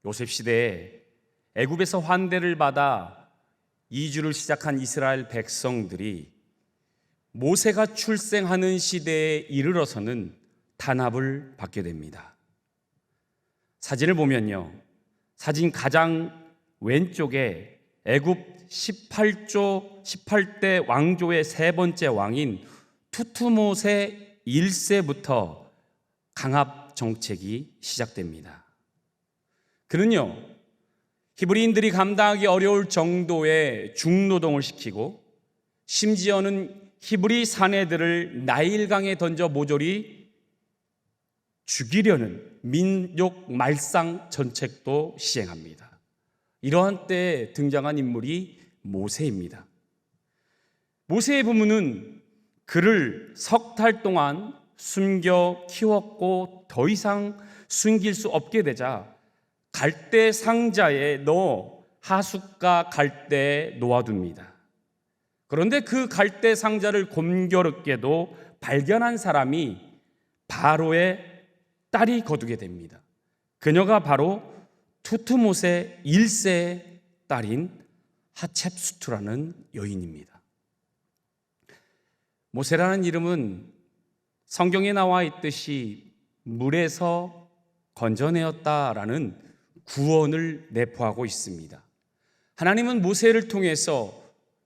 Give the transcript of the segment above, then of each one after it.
요셉 시대에 애굽에서 환대를 받아 이주를 시작한 이스라엘 백성들이 모세가 출생하는 시대에 이르러서는 탄압을 받게 됩니다. 사진을 보면요, 사진 가장 왼쪽에 애굽 18대 왕조의 세 번째 왕인 투트모세 1세부터 강압 정책이 시작됩니다. 그는요, 히브리인들이 감당하기 어려울 정도의 중노동을 시키고 심지어는 히브리 사내들을 나일강에 던져 모조리 죽이려는 민족 말상 전책도 시행합니다. 이러한 때에 등장한 인물이 모세입니다. 모세의 부모는 그를 석 달 동안 숨겨 키웠고 더 이상 숨길 수 없게 되자 갈대 상자에 넣어 하숫가 갈대에 놓아둡니다. 그런데 그 갈대 상자를 곰겨럽게도 발견한 사람이 바로의 딸이 거두게 됩니다. 그녀가 바로 투트모세 1세의 딸인 하첵수트라는 여인입니다. 모세라는 이름은 성경에 나와 있듯이 물에서 건져내었다라는 구원을 내포하고 있습니다. 하나님은 모세를 통해서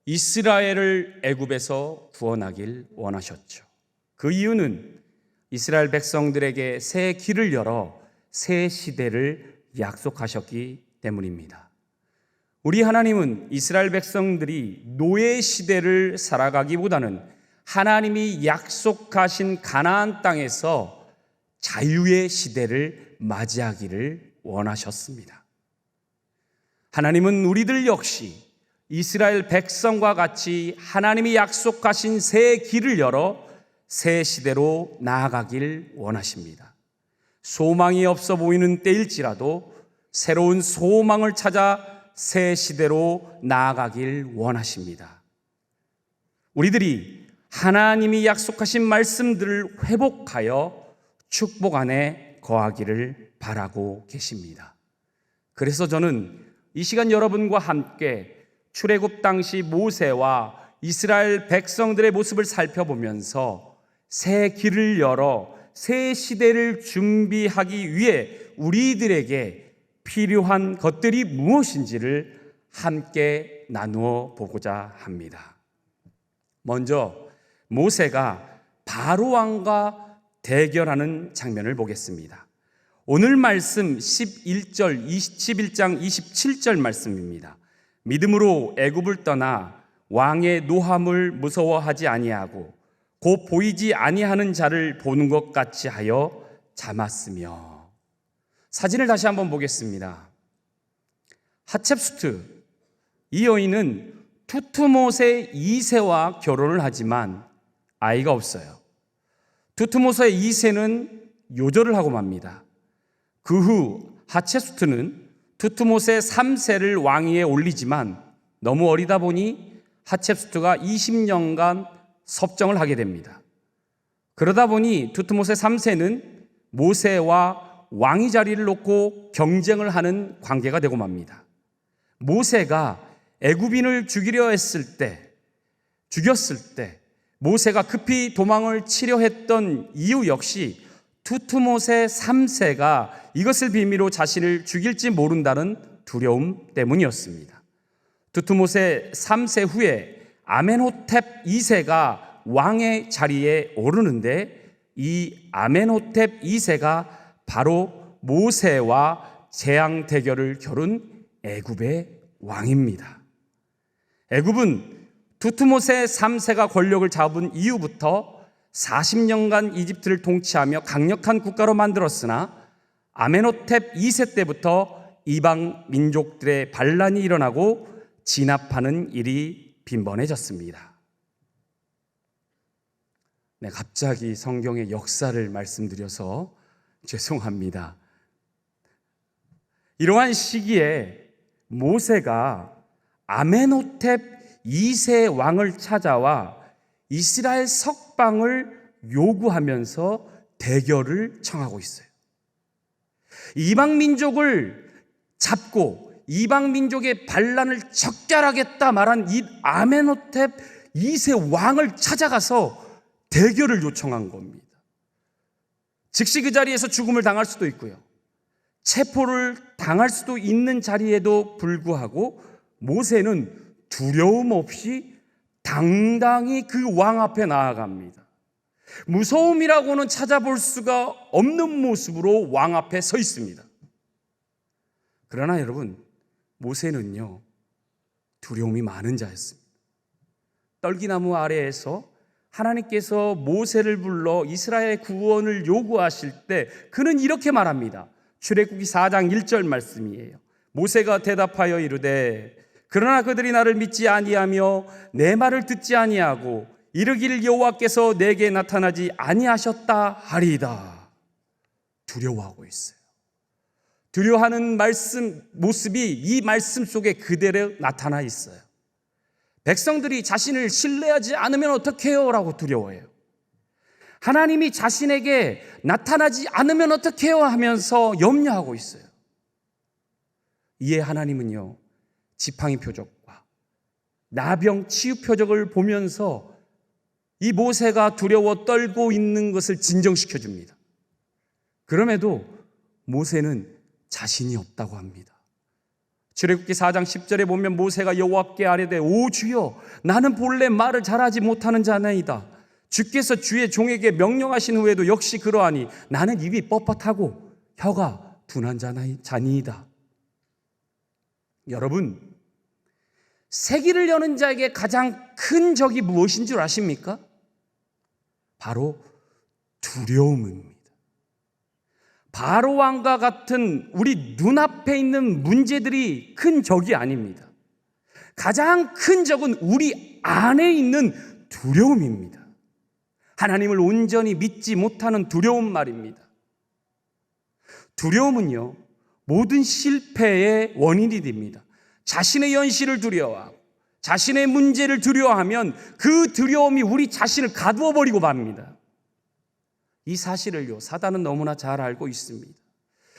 이스라엘을 애굽에서 구원하길 원하셨죠. 그 이유는 이스라엘 백성들에게 새 길을 열어 새 시대를 약속하셨기 때문입니다. 우리 하나님은 이스라엘 백성들이 노예 시대를 살아가기보다는 하나님이 약속하신 가나안 땅에서 자유의 시대를 맞이하기를 원하셨습니다. 하나님은 우리들 역시 이스라엘 백성과 같이 하나님이 약속하신 새 길을 열어 새 시대로 나아가길 원하십니다. 소망이 없어 보이는 때일지라도 새로운 소망을 찾아 새 시대로 나아가길 원하십니다. 우리들이 하나님이 약속하신 말씀들을 회복하여 축복 안에 거하기를 바라고 계십니다. 그래서 저는 이 시간 여러분과 함께 출애굽 당시 모세와 이스라엘 백성들의 모습을 살펴보면서 새 길을 열어 새 시대를 준비하기 위해 우리들에게 필요한 것들이 무엇인지를 함께 나누어 보고자 합니다. 먼저 모세가 바로 왕과 대결하는 장면을 보겠습니다. 오늘 말씀 11장 27절 말씀입니다. 믿음으로 애굽을 떠나 왕의 노함을 무서워하지 아니하고 곧 보이지 아니하는 자를 보는 것 같이 하여 참았으며. 사진을 다시 한번 보겠습니다. 하첵수트, 이 여인은 투트모세 2세와 결혼을 하지만 아이가 없어요. 투트모세 2세는 요절을 하고 맙니다. 그 후 하첵수트는 투트모세 3세를 왕위에 올리지만 너무 어리다 보니 하첵수트가 20년간 섭정을 하게 됩니다. 그러다 보니 투트모세 3세는 모세와 왕위 자리를 놓고 경쟁을 하는 관계가 되고 맙니다. 모세가 애굽인을 죽였을 때 모세가 급히 도망을 치려 했던 이유 역시 투트모세 3세가 이것을 비밀로 자신을 죽일지 모른다는 두려움 때문이었습니다. 투트모세 3세 후에 아멘호텝 2세가 왕의 자리에 오르는데 이 아멘호텝 2세가 바로 모세와 재앙 대결을 겨룬 애굽의 왕입니다. 애굽은 투트모세 3세가 권력을 잡은 이후부터 40년간 이집트를 통치하며 강력한 국가로 만들었으나 아멘호텝 2세 때부터 이방 민족들의 반란이 일어나고 진압하는 일이 빈번해졌습니다. 네, 갑자기 성경의 역사를 말씀드려서 죄송합니다. 이러한 시기에 모세가 아멘호텝 2세 왕을 찾아와 이스라엘 석방을 요구하면서 대결을 청하고 있어요. 이방 민족을 잡고 이방 민족의 반란을 적절하겠다 말한 이 아멘호텝 2세 왕을 찾아가서 대결을 요청한 겁니다. 즉시 그 자리에서 죽음을 당할 수도 있고요, 체포를 당할 수도 있는 자리에도 불구하고 모세는 두려움 없이 당당히 그 왕 앞에 나아갑니다. 무서움이라고는 찾아볼 수가 없는 모습으로 왕 앞에 서 있습니다. 그러나 여러분, 모세는요, 두려움이 많은 자였습니다. 떨기나무 아래에서 하나님께서 모세를 불러 이스라엘의 구원을 요구하실 때 그는 이렇게 말합니다. 출애굽기 4장 1절 말씀이에요. 모세가 대답하여 이르되 그러나 그들이 나를 믿지 아니하며 내 말을 듣지 아니하고 이르기를 여호와께서 내게 나타나지 아니하셨다 하리이다. 두려워하고 있어요. 두려워하는 모습이 이 말씀 속에 그대로 나타나 있어요. 백성들이 자신을 신뢰하지 않으면 어떡해요? 라고 두려워해요. 하나님이 자신에게 나타나지 않으면 어떡해요? 하면서 염려하고 있어요. 이에 하나님은요, 지팡이 표적과 나병 치유 표적을 보면서 이 모세가 두려워 떨고 있는 것을 진정시켜 줍니다. 그럼에도 모세는 자신이 없다고 합니다. 출애굽기 4장 10절에 보면 모세가 여호와께 아뢰되 오 주여, 나는 본래 말을 잘하지 못하는 자나이다. 주께서 주의 종에게 명령하신 후에도 역시 그러하니 나는 입이 뻣뻣하고 혀가 둔한 자니이다. 여러분, 세기를 여는 자에게 가장 큰 적이 무엇인 줄 아십니까? 바로 두려움입니다. 바로 왕과 같은 우리 눈앞에 있는 문제들이 큰 적이 아닙니다. 가장 큰 적은 우리 안에 있는 두려움입니다. 하나님을 온전히 믿지 못하는 두려움 말입니다. 두려움은요, 모든 실패의 원인이 됩니다. 자신의 현실을 두려워하고 자신의 문제를 두려워하면 그 두려움이 우리 자신을 가두어 버리고 맙니다. 이 사실을요, 사단은 너무나 잘 알고 있습니다.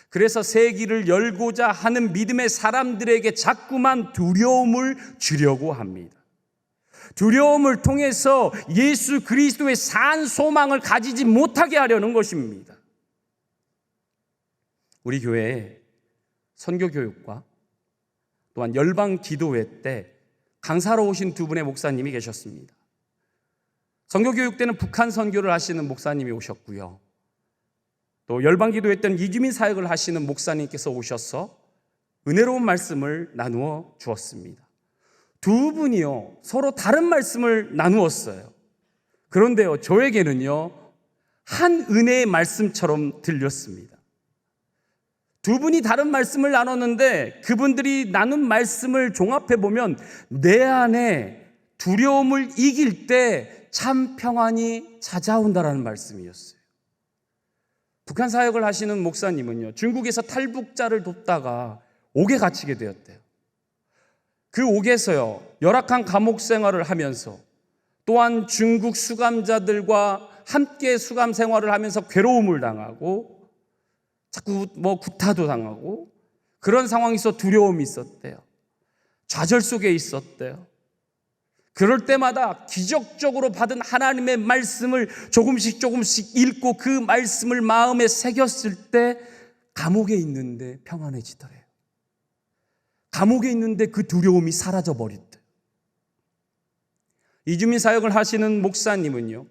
그래서 세기를 열고자 하는 믿음의 사람들에게 자꾸만 두려움을 주려고 합니다. 두려움을 통해서 예수 그리스도의 산 소망을 가지지 못하게 하려는 것입니다. 우리 교회에 선교교육과 또한 열방 기도회 때 강사로 오신 두 분의 목사님이 계셨습니다. 선교교육 때는 북한 선교를 하시는 목사님이 오셨고요, 또 열방기도회 때는 이주민 사역을 하시는 목사님께서 오셔서 은혜로운 말씀을 나누어 주었습니다. 두 분이요, 서로 다른 말씀을 나누었어요. 그런데요, 저에게는요, 한 은혜의 말씀처럼 들렸습니다. 두 분이 다른 말씀을 나눴는데 그분들이 나눈 말씀을 종합해 보면 내 안에 두려움을 이길 때 참 평안이 찾아온다라는 말씀이었어요. 북한 사역을 하시는 목사님은요, 중국에서 탈북자를 돕다가 옥에 갇히게 되었대요. 그 옥에서요, 열악한 감옥 생활을 하면서 또한 중국 수감자들과 함께 수감 생활을 하면서 괴로움을 당하고 자꾸 구타도 당하고 그런 상황에서 두려움이 있었대요. 좌절 속에 있었대요. 그럴 때마다 기적적으로 받은 하나님의 말씀을 조금씩 읽고 그 말씀을 마음에 새겼을 때 감옥에 있는데 평안해지더래요. 감옥에 있는데 그 두려움이 사라져 버렸대요. 이주민 사역을 하시는 목사님은요,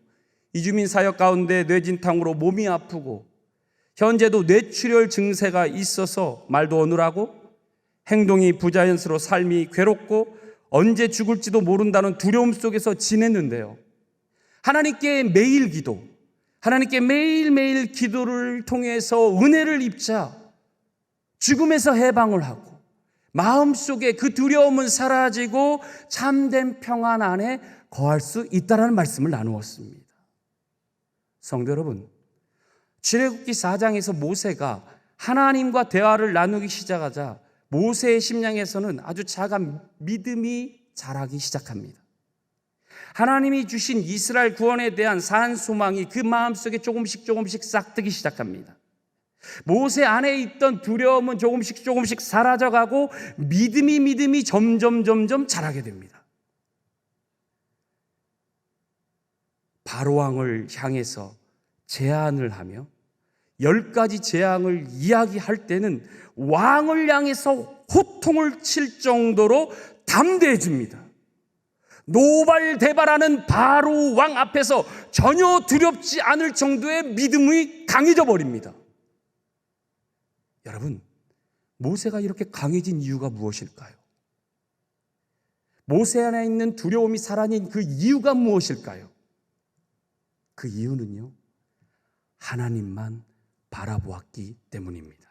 이주민 사역 가운데 뇌진탕으로 몸이 아프고 현재도 뇌출혈 증세가 있어서 말도 어눌하고 행동이 부자연스러워 삶이 괴롭고 언제 죽을지도 모른다는 두려움 속에서 지냈는데요, 하나님께 매일 기도, 하나님께 매일매일 기도를 통해서 은혜를 입자 죽음에서 해방을 하고 마음속에 그 두려움은 사라지고 참된 평안 안에 거할 수 있다는 말씀을 나누었습니다. 성도 여러분, 출애굽기 4장에서 모세가 하나님과 대화를 나누기 시작하자 모세의 심령에서는 아주 작은 믿음이 자라기 시작합니다. 하나님이 주신 이스라엘 구원에 대한 산 소망이 그 마음속에 조금씩 싹트기 시작합니다. 모세 안에 있던 두려움은 조금씩 사라져가고 믿음이 점점 자라게 됩니다. 바로왕을 향해서 제안을 하며 10가지 재앙을 이야기할 때는 왕을 향해서 호통을 칠 정도로 담대해집니다. 노발대발하는 바로 왕 앞에서 전혀 두렵지 않을 정도의 믿음이 강해져 버립니다. 여러분, 모세가 이렇게 강해진 이유가 무엇일까요? 모세 안에 있는 두려움이 사라진 그 이유가 무엇일까요? 그 이유는요, 하나님만 바라보았기 때문입니다.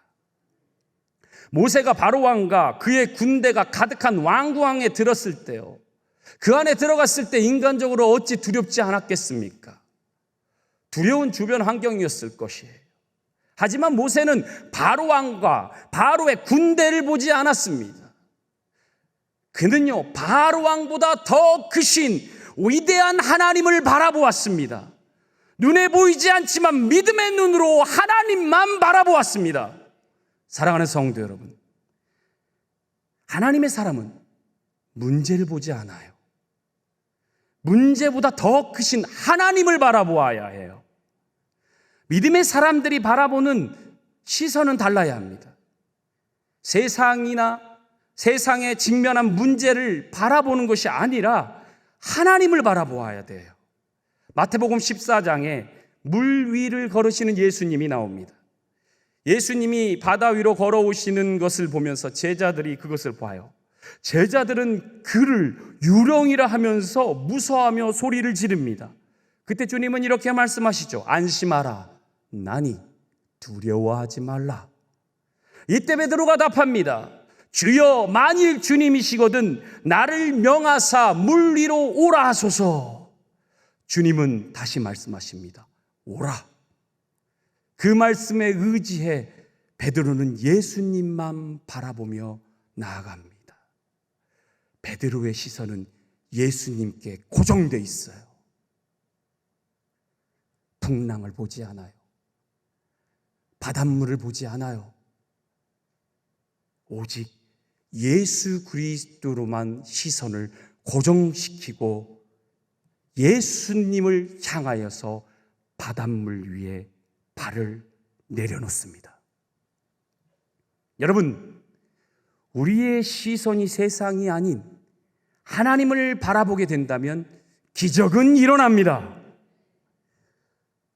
모세가 바로왕과 그의 군대가 가득한 왕궁에 들었을 때요, 그 안에 들어갔을 때 인간적으로 어찌 두렵지 않았겠습니까? 두려운 주변 환경이었을 것이에요. 하지만 모세는 바로왕과 바로의 군대를 보지 않았습니다. 그는요, 바로왕보다 더 크신 위대한 하나님을 바라보았습니다. 눈에 보이지 않지만 믿음의 눈으로 하나님만 바라보았습니다. 사랑하는 성도 여러분, 하나님의 사람은 문제를 보지 않아요. 문제보다 더 크신 하나님을 바라보아야 해요. 믿음의 사람들이 바라보는 시선은 달라야 합니다. 세상에 직면한 문제를 바라보는 것이 아니라 하나님을 바라보아야 돼요. 마태복음 14장에 물 위를 걸으시는 예수님이 나옵니다. 예수님이 바다 위로 걸어오시는 것을 보면서 제자들이 그것을 봐요. 제자들은 그를 유령이라 하면서 무서워하며 소리를 지릅니다. 그때 주님은 이렇게 말씀하시죠. 안심하라, 나니 두려워하지 말라. 이때 베드로가 답합니다. 주여, 만일 주님이시거든 나를 명하사 물 위로 오라 하소서. 주님은 다시 말씀하십니다. 오라. 그 말씀에 의지해 베드로는 예수님만 바라보며 나아갑니다. 베드로의 시선은 예수님께 고정되어 있어요. 풍랑을 보지 않아요. 바닷물을 보지 않아요. 오직 예수 그리스도로만 시선을 고정시키고 예수님을 향하여서 바닷물 위에 발을 내려놓습니다. 여러분, 우리의 시선이 세상이 아닌 하나님을 바라보게 된다면 기적은 일어납니다.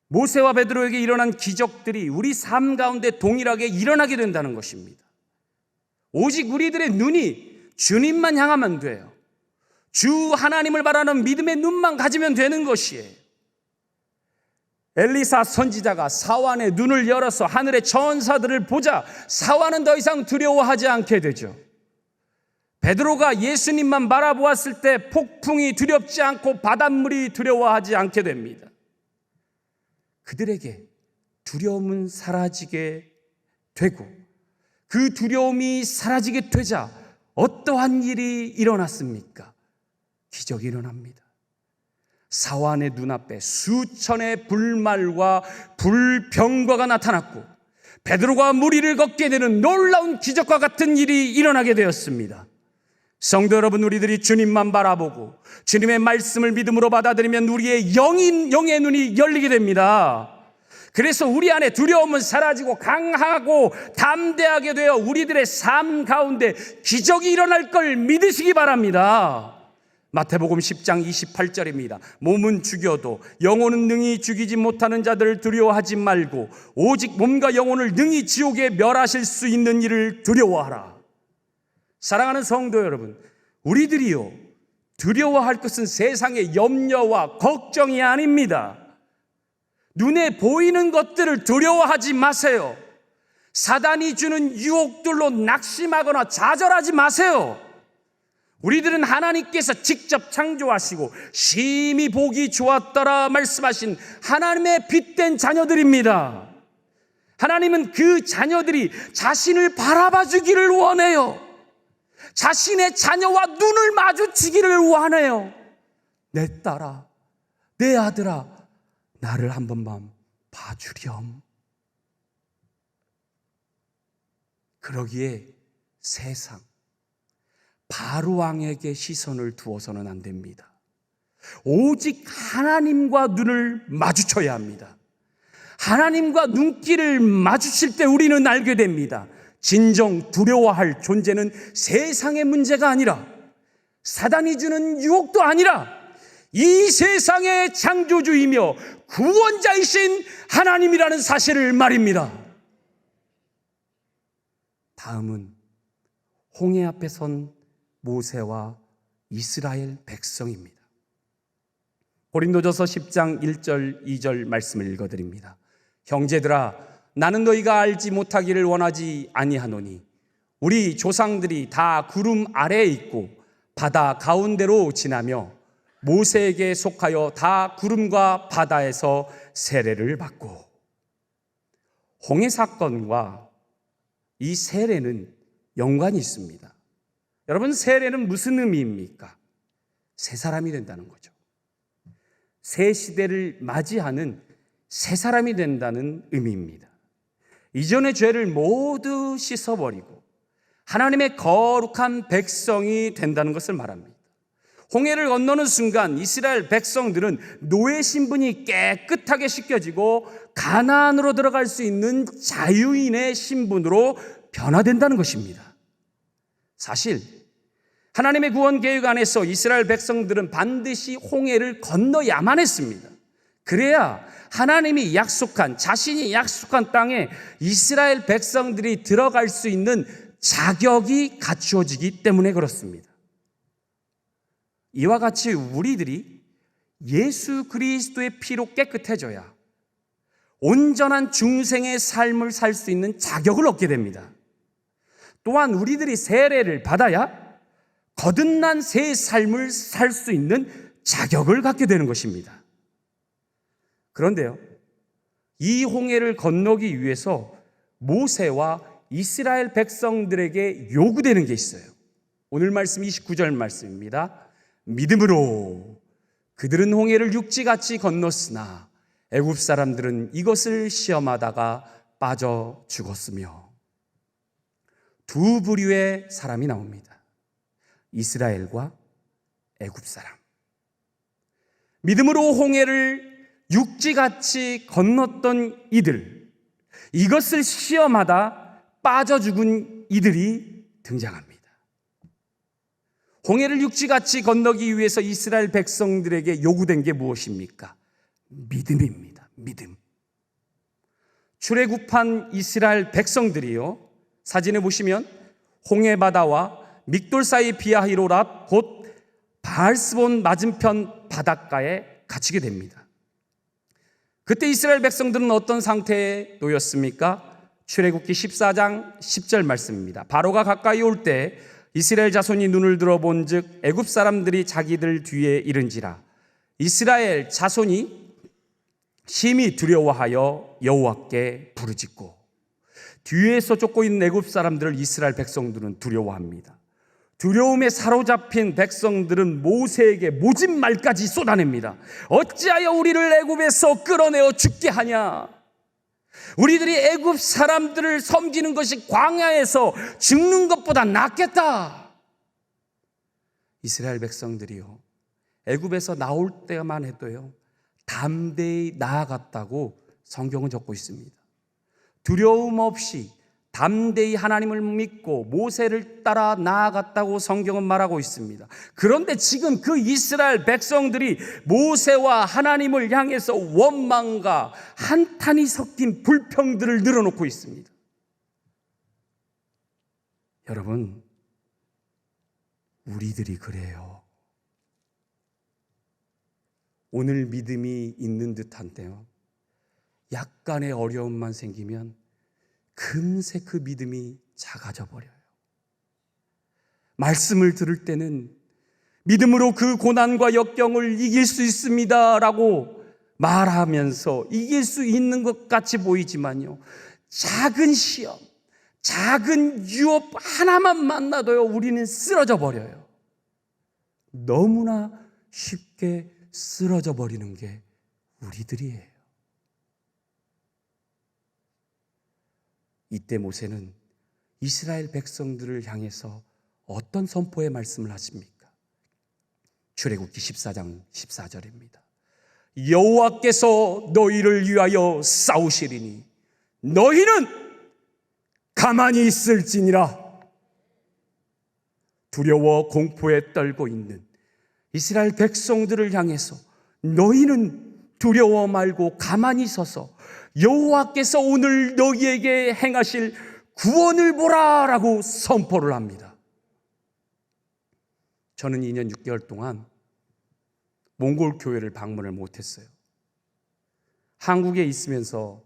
모세와 베드로에게 일어난 기적들이 우리 삶 가운데 동일하게 일어나게 된다는 것입니다. 오직 우리들의 눈이 주님만 향하면 돼요. 주 하나님을 바라는 믿음의 눈만 가지면 되는 것이에요. 엘리사 선지자가 사완의 눈을 열어서 하늘의 천사들을 보자 사완은 더 이상 두려워하지 않게 되죠. 베드로가 예수님만 바라보았을 때 폭풍이 두렵지 않고 바닷물이 두려워하지 않게 됩니다. 그들에게 두려움은 사라지게 되고 그 두려움이 사라지게 되자 어떠한 일이 일어났습니까? 기적이 일어납니다. 사완의 눈앞에 수천의 불말과 불병과가 나타났고 베드로가 물 위를 걷게 되는 놀라운 기적과 같은 일이 일어나게 되었습니다. 성도 여러분, 우리들이 주님만 바라보고 주님의 말씀을 믿음으로 받아들이면 우리의 영의 눈이 열리게 됩니다. 그래서 우리 안에 두려움은 사라지고 강하고 담대하게 되어 우리들의 삶 가운데 기적이 일어날 걸 믿으시기 바랍니다. 마태복음 10장 28절입니다. 몸은 죽여도 영혼은 능히 죽이지 못하는 자들을 두려워하지 말고 오직 몸과 영혼을 능히 지옥에 멸하실 수 있는 이를 두려워하라. 사랑하는 성도 여러분, 우리들이요 두려워할 것은 세상의 염려와 걱정이 아닙니다. 눈에 보이는 것들을 두려워하지 마세요. 사단이 주는 유혹들로 낙심하거나 좌절하지 마세요. 우리들은 하나님께서 직접 창조하시고 심히 보기 좋았더라 말씀하신 하나님의 빛된 자녀들입니다. 하나님은 그 자녀들이 자신을 바라봐 주기를 원해요. 자신의 자녀와 눈을 마주치기를 원해요. 내 딸아, 내 아들아, 나를 한 번만 봐주렴. 그러기에 세상, 바로 왕에게 시선을 두어서는 안 됩니다. 오직 하나님과 눈을 마주쳐야 합니다. 하나님과 눈길을 마주칠 때 우리는 알게 됩니다. 진정 두려워할 존재는 세상의 문제가 아니라, 사단이 주는 유혹도 아니라, 이 세상의 창조주이며 구원자이신 하나님이라는 사실을 말입니다. 다음은 홍해 앞에 선 모세와 이스라엘 백성입니다. 고린도전서 10장 1절 2절 말씀을 읽어드립니다. 형제들아, 나는 너희가 알지 못하기를 원하지 아니하노니 우리 조상들이 다 구름 아래에 있고 바다 가운데로 지나며 모세에게 속하여 다 구름과 바다에서 세례를 받고. 홍해 사건과 이 세례는 연관이 있습니다. 여러분, 세례는 무슨 의미입니까? 새 사람이 된다는 거죠. 새 시대를 맞이하는 새 사람이 된다는 의미입니다. 이전의 죄를 모두 씻어버리고 하나님의 거룩한 백성이 된다는 것을 말합니다. 홍해를 건너는 순간 이스라엘 백성들은 노예 신분이 깨끗하게 씻겨지고 가나안으로 들어갈 수 있는 자유인의 신분으로 변화된다는 것입니다. 사실 하나님의 구원 계획 안에서 이스라엘 백성들은 반드시 홍해를 건너야만 했습니다. 그래야 하나님이 약속한, 자신이 약속한 땅에 이스라엘 백성들이 들어갈 수 있는 자격이 갖추어지기 때문에 그렇습니다. 이와 같이 우리들이 예수 그리스도의 피로 깨끗해져야 온전한 중생의 삶을 살 수 있는 자격을 얻게 됩니다. 또한 우리들이 세례를 받아야 거듭난 새 삶을 살 수 있는 자격을 갖게 되는 것입니다. 그런데요, 이 홍해를 건너기 위해서 모세와 이스라엘 백성들에게 요구되는 게 있어요. 오늘 말씀 29절 말씀입니다. 믿음으로 그들은 홍해를 육지같이 건넜으나 애굽 사람들은 이것을 시험하다가 빠져 죽었으며. 두 부류의 사람이 나옵니다. 이스라엘과 애굽 사람. 믿음으로 홍해를 육지같이 건넜던 이들, 이것을 시험하다 빠져 죽은 이들이 등장합니다. 홍해를 육지같이 건너기 위해서 이스라엘 백성들에게 요구된 게 무엇입니까? 믿음입니다. 믿음. 출애굽한 이스라엘 백성들이요, 사진에 보시면 홍해 바다와 믹돌 사이 비아히로랏 곧 바알스본 맞은편 바닷가에 갇히게 됩니다. 그때 이스라엘 백성들은 어떤 상태에 놓였습니까? 출애굽기 14장 10절 말씀입니다. 바로가 가까이 올 때 이스라엘 자손이 눈을 들어본즉 애굽 사람들이 자기들 뒤에 이른지라. 이스라엘 자손이 심히 두려워하여 여호와께 부르짖고. 뒤에서 쫓고 있는 애굽 사람들을 이스라엘 백성들은 두려워합니다. 두려움에 사로잡힌 백성들은 모세에게 모진 말까지 쏟아냅니다. 어찌하여 우리를 애굽에서 끌어내어 죽게 하냐? 우리들이 애굽 사람들을 섬기는 것이 광야에서 죽는 것보다 낫겠다. 이스라엘 백성들이요, 애굽에서 나올 때만 해도요 담대히 나아갔다고 성경은 적고 있습니다. 두려움 없이 담대히 하나님을 믿고 모세를 따라 나아갔다고 성경은 말하고 있습니다. 그런데 지금 그 이스라엘 백성들이 모세와 하나님을 향해서 원망과 한탄이 섞인 불평들을 늘어놓고 있습니다. 여러분, 우리들이 그래요. 오늘 믿음이 있는 듯한데요, 약간의 어려움만 생기면 금세 그 믿음이 작아져 버려요. 말씀을 들을 때는 믿음으로 그 고난과 역경을 이길 수 있습니다 라고 말하면서 이길 수 있는 것 같이 보이지만요, 작은 시험, 작은 유업 하나만 만나도요 우리는 쓰러져 버려요. 너무나 쉽게 쓰러져 버리는 게 우리들이에요. 이때 모세는 이스라엘 백성들을 향해서 어떤 선포의 말씀을 하십니까? 출애굽기 14장 14절입니다. 여호와께서 너희를 위하여 싸우시리니 너희는 가만히 있을지니라. 두려워 공포에 떨고 있는 이스라엘 백성들을 향해서 너희는 두려워 말고 가만히 서서 여호와께서 오늘 너희에게 행하실 구원을 보라라고 선포를 합니다. 저는 2년 6개월 동안 몽골 교회를 방문을 못했어요. 한국에 있으면서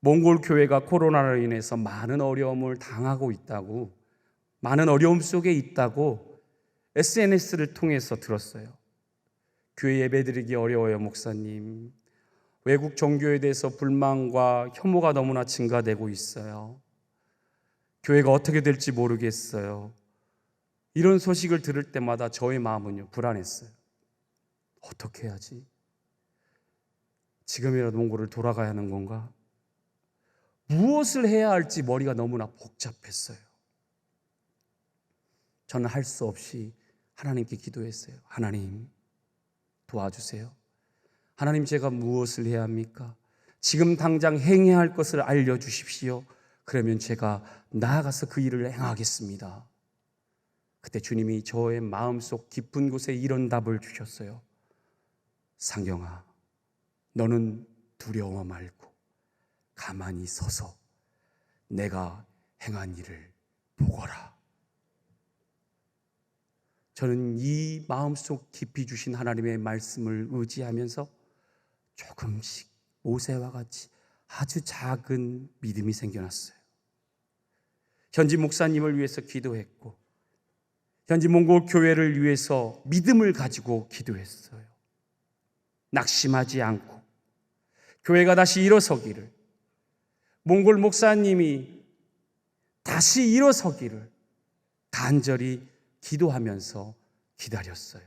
몽골 교회가 코로나로 인해서 많은 어려움을 당하고 있다고, 많은 어려움 속에 있다고 SNS를 통해서 들었어요. 교회 예배드리기 어려워요, 목사님. 외국 종교에 대해서 불만과 혐오가 너무나 증가되고 있어요. 교회가 어떻게 될지 모르겠어요. 이런 소식을 들을 때마다 저의 마음은요, 불안했어요. 어떻게 해야지? 지금이라도 몽골을 돌아가야 하는 건가? 무엇을 해야 할지 머리가 너무나 복잡했어요. 저는 할 수 없이 하나님께 기도했어요. 하나님, 도와주세요. 하나님, 제가 무엇을 해야 합니까? 지금 당장 행해야 할 것을 알려주십시오. 그러면 제가 나아가서 그 일을 행하겠습니다. 그때 주님이 저의 마음속 깊은 곳에 이런 답을 주셨어요. 상경아, 너는 두려워 말고 가만히 서서 내가 행한 일을 보거라. 저는 이 마음속 깊이 주신 하나님의 말씀을 의지하면서 조금씩 모세와 같이 아주 작은 믿음이 생겨났어요. 현지 목사님을 위해서 기도했고, 현지 몽골 교회를 위해서 믿음을 가지고 기도했어요. 낙심하지 않고 교회가 다시 일어서기를, 몽골 목사님이 다시 일어서기를 간절히 기도하면서 기다렸어요.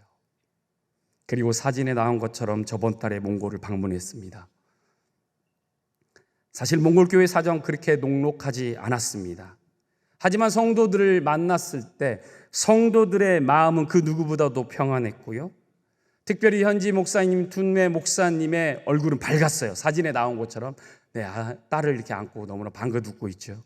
그리고 사진에 나온 것처럼 저번 달에 몽골을 방문했습니다. 사실 몽골 교회 사정 그렇게 녹록하지 않았습니다. 하지만 성도들을 만났을 때 성도들의 마음은 그 누구보다도 평안했고요. 특별히 현지 목사님, 둔매 목사님의 얼굴은 밝았어요. 사진에 나온 것처럼. 네, 딸을 이렇게 안고 너무나 반긋 웃고 있죠.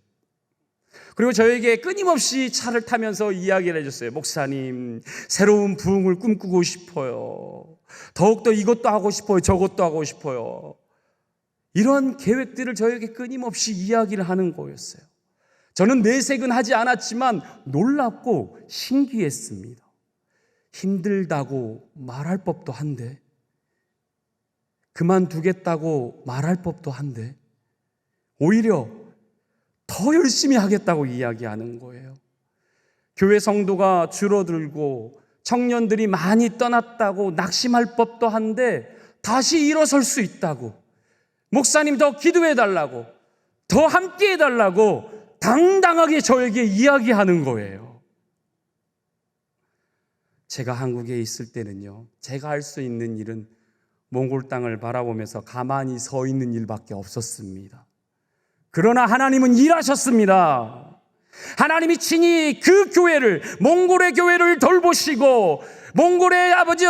그리고 저에게 끊임없이 차를 타면서 이야기를 해줬어요. 목사님, 새로운 부흥을 꿈꾸고 싶어요. 더욱더 이것도 하고 싶어요. 저것도 하고 싶어요. 이런 계획들을 저에게 끊임없이 이야기를 하는 거였어요. 저는 내색은 하지 않았지만 놀랍고 신기했습니다. 힘들다고 말할 법도 한데, 그만두겠다고 말할 법도 한데, 오히려 더 열심히 하겠다고 이야기하는 거예요. 교회 성도가 줄어들고 청년들이 많이 떠났다고 낙심할 법도 한데 다시 일어설 수 있다고, 목사님 더 기도해달라고, 더 함께해달라고 당당하게 저에게 이야기하는 거예요. 제가 한국에 있을 때는요, 제가 할 수 있는 일은 몽골 땅을 바라보면서 가만히 서 있는 일밖에 없었습니다. 그러나 하나님은 일하셨습니다. 하나님이 친히 그 교회를, 몽골의 교회를 돌보시고 몽골의 아버지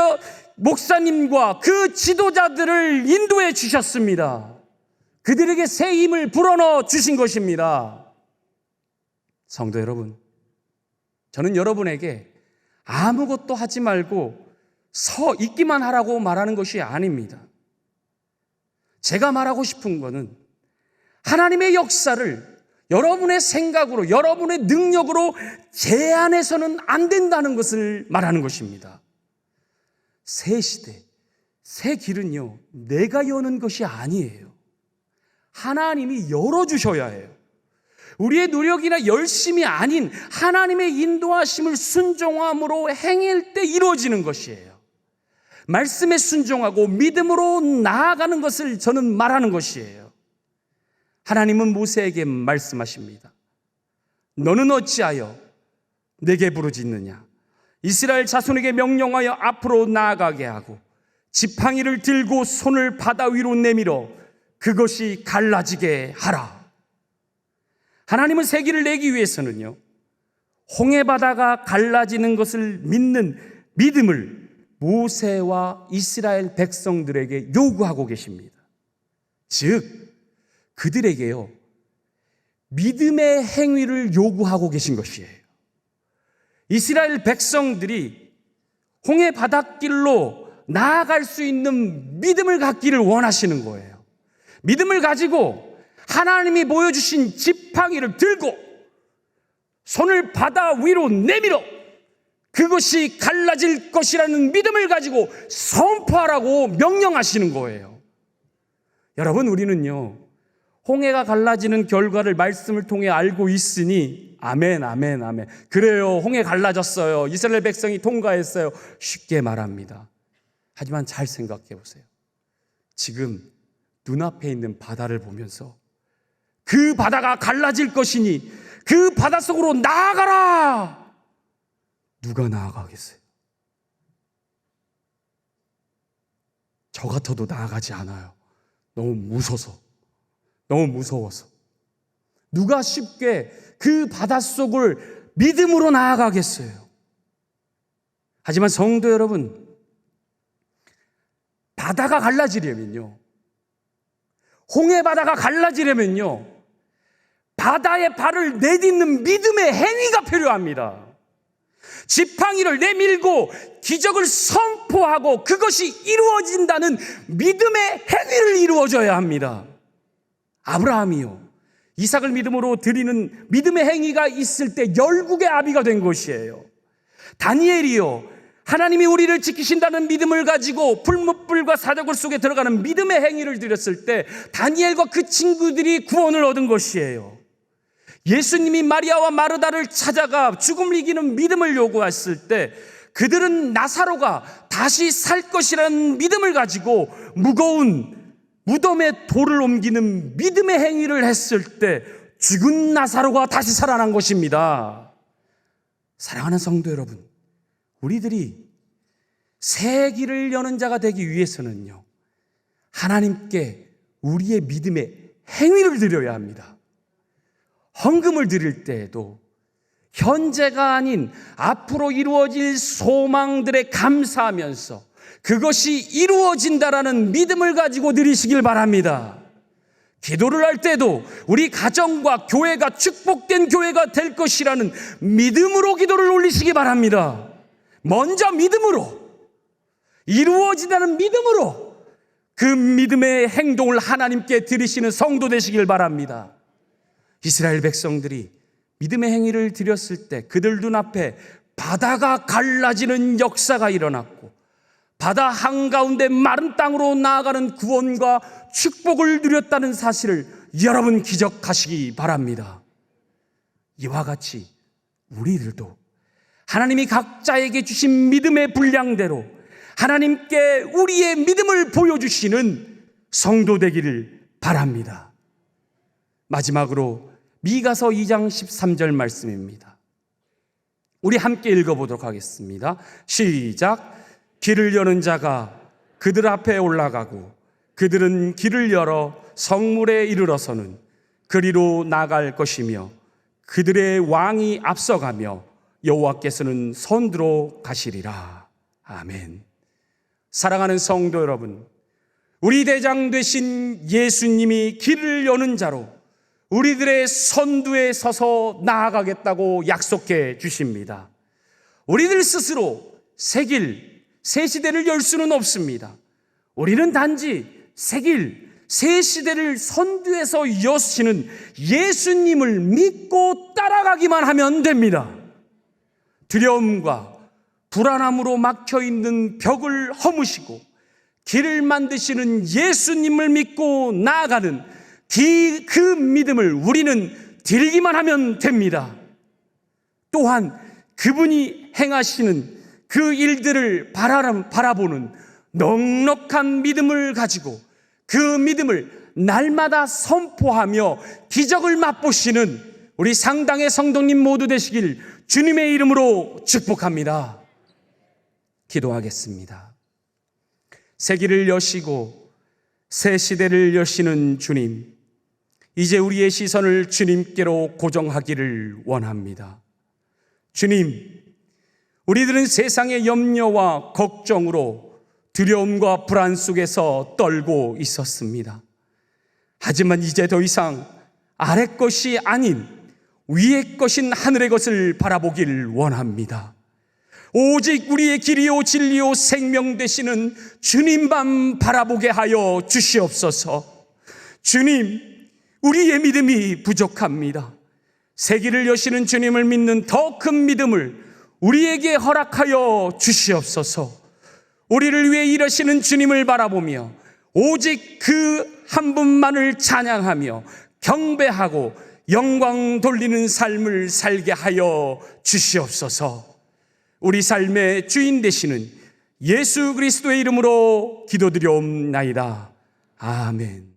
목사님과 그 지도자들을 인도해 주셨습니다. 그들에게 새 힘을 불어넣어 주신 것입니다. 성도 여러분, 저는 여러분에게 아무것도 하지 말고 서 있기만 하라고 말하는 것이 아닙니다. 제가 말하고 싶은 것은 하나님의 역사를 여러분의 생각으로, 여러분의 능력으로 제한해서는 안 된다는 것을 말하는 것입니다. 새 시대, 새 길은요, 내가 여는 것이 아니에요. 하나님이 열어주셔야 해요. 우리의 노력이나 열심이 아닌 하나님의 인도하심을 순종함으로 행할 때 이루어지는 것이에요. 말씀에 순종하고 믿음으로 나아가는 것을 저는 말하는 것이에요. 하나님은 모세에게 말씀하십니다. 너는 어찌하여 내게 부르짖느냐? 이스라엘 자손에게 명령하여 앞으로 나아가게 하고 지팡이를 들고 손을 바다 위로 내밀어 그것이 갈라지게 하라. 하나님은 세기를 내기 위해서는요, 홍해바다가 갈라지는 것을 믿는 믿음을 모세와 이스라엘 백성들에게 요구하고 계십니다. 즉, 그들에게요, 믿음의 행위를 요구하고 계신 것이에요. 이스라엘 백성들이 홍해 바닷길로 나아갈 수 있는 믿음을 갖기를 원하시는 거예요. 믿음을 가지고 하나님이 보여주신 지팡이를 들고 손을 바다 위로 내밀어 그것이 갈라질 것이라는 믿음을 가지고 선포하라고 명령하시는 거예요. 여러분, 우리는요, 홍해가 갈라지는 결과를 말씀을 통해 알고 있으니 아멘, 아멘, 아멘. 그래요, 홍해 갈라졌어요. 이스라엘 백성이 통과했어요. 쉽게 말합니다. 하지만 잘 생각해 보세요. 지금 눈앞에 있는 바다를 보면서 그 바다가 갈라질 것이니 그 바다 속으로 나아가라! 누가 나아가겠어요? 저 같아도 나아가지 않아요. 너무 무서워서. 누가 쉽게 그 바닷속을 믿음으로 나아가겠어요? 하지만 성도 여러분, 바다가 갈라지려면요, 홍해 바다가 갈라지려면요, 바다에 발을 내딛는 믿음의 행위가 필요합니다. 지팡이를 내밀고 기적을 선포하고 그것이 이루어진다는 믿음의 행위를 이루어져야 합니다. 아브라함이요, 이삭을 믿음으로 드리는 믿음의 행위가 있을 때 열국의 아비가 된 것이에요. 다니엘이요, 하나님이 우리를 지키신다는 믿음을 가지고 풀무불과 사자굴 속에 들어가는 믿음의 행위를 드렸을 때 다니엘과 그 친구들이 구원을 얻은 것이에요. 예수님이 마리아와 마르다를 찾아가 죽음을 이기는 믿음을 요구했을 때 그들은 나사로가 다시 살 것이라는 믿음을 가지고 무거운 무덤에 돌을 옮기는 믿음의 행위를 했을 때 죽은 나사로가 다시 살아난 것입니다. 사랑하는 성도 여러분, 우리들이 새 길을 여는 자가 되기 위해서는요, 하나님께 우리의 믿음의 행위를 드려야 합니다. 헌금을 드릴 때에도 현재가 아닌 앞으로 이루어질 소망들에 감사하면서 그것이 이루어진다라는 믿음을 가지고 드리시길 바랍니다. 기도를 할 때도 우리 가정과 교회가 축복된 교회가 될 것이라는 믿음으로 기도를 올리시기 바랍니다. 먼저 믿음으로, 이루어진다는 믿음으로 그 믿음의 행동을 하나님께 드리시는 성도 되시길 바랍니다. 이스라엘 백성들이 믿음의 행위를 드렸을 때 그들 눈앞에 바다가 갈라지는 역사가 일어났고 바다 한가운데 마른 땅으로 나아가는 구원과 축복을 누렸다는 사실을 여러분 기억하시기 바랍니다. 이와 같이 우리들도 하나님이 각자에게 주신 믿음의 분량대로 하나님께 우리의 믿음을 보여주시는 성도 되기를 바랍니다. 마지막으로 미가서 2장 13절 말씀입니다. 우리 함께 읽어보도록 하겠습니다. 시작. 길을 여는 자가 그들 앞에 올라가고 그들은 길을 열어 성물에 이르러서는 그리로 나갈 것이며 그들의 왕이 앞서가며 여호와께서는 선두로 가시리라. 아멘. 사랑하는 성도 여러분, 우리 대장 되신 예수님이 길을 여는 자로 우리들의 선두에 서서 나아가겠다고 약속해 주십니다. 우리들 스스로 새 길, 새 시대를 열 수는 없습니다. 우리는 단지 새 길, 새 시대를 선두에서 여시는 예수님을 믿고 따라가기만 하면 됩니다. 두려움과 불안함으로 막혀있는 벽을 허무시고 길을 만드시는 예수님을 믿고 나아가는 그 믿음을 우리는 드리기만 하면 됩니다. 또한 그분이 행하시는 그 일들을 바라보는 넉넉한 믿음을 가지고 그 믿음을 날마다 선포하며 기적을 맛보시는 우리 상당의 성도님 모두 되시길 주님의 이름으로 축복합니다. 기도하겠습니다. 새 길을 여시고 새 시대를 여시는 주님, 이제 우리의 시선을 주님께로 고정하기를 원합니다. 주님, 우리들은 세상의 염려와 걱정으로 두려움과 불안 속에서 떨고 있었습니다. 하지만 이제 더 이상 아래 것이 아닌 위의 것인 하늘의 것을 바라보길 원합니다. 오직 우리의 길이요 진리요 생명 되시는 주님만 바라보게 하여 주시옵소서. 주님, 우리의 믿음이 부족합니다. 세기를 여시는 주님을 믿는 더 큰 믿음을 우리에게 허락하여 주시옵소서. 우리를 위해 일하시는 주님을 바라보며 오직 그 한 분만을 찬양하며 경배하고 영광 돌리는 삶을 살게 하여 주시옵소서. 우리 삶의 주인 되시는 예수 그리스도의 이름으로 기도드리옵나이다. 아멘.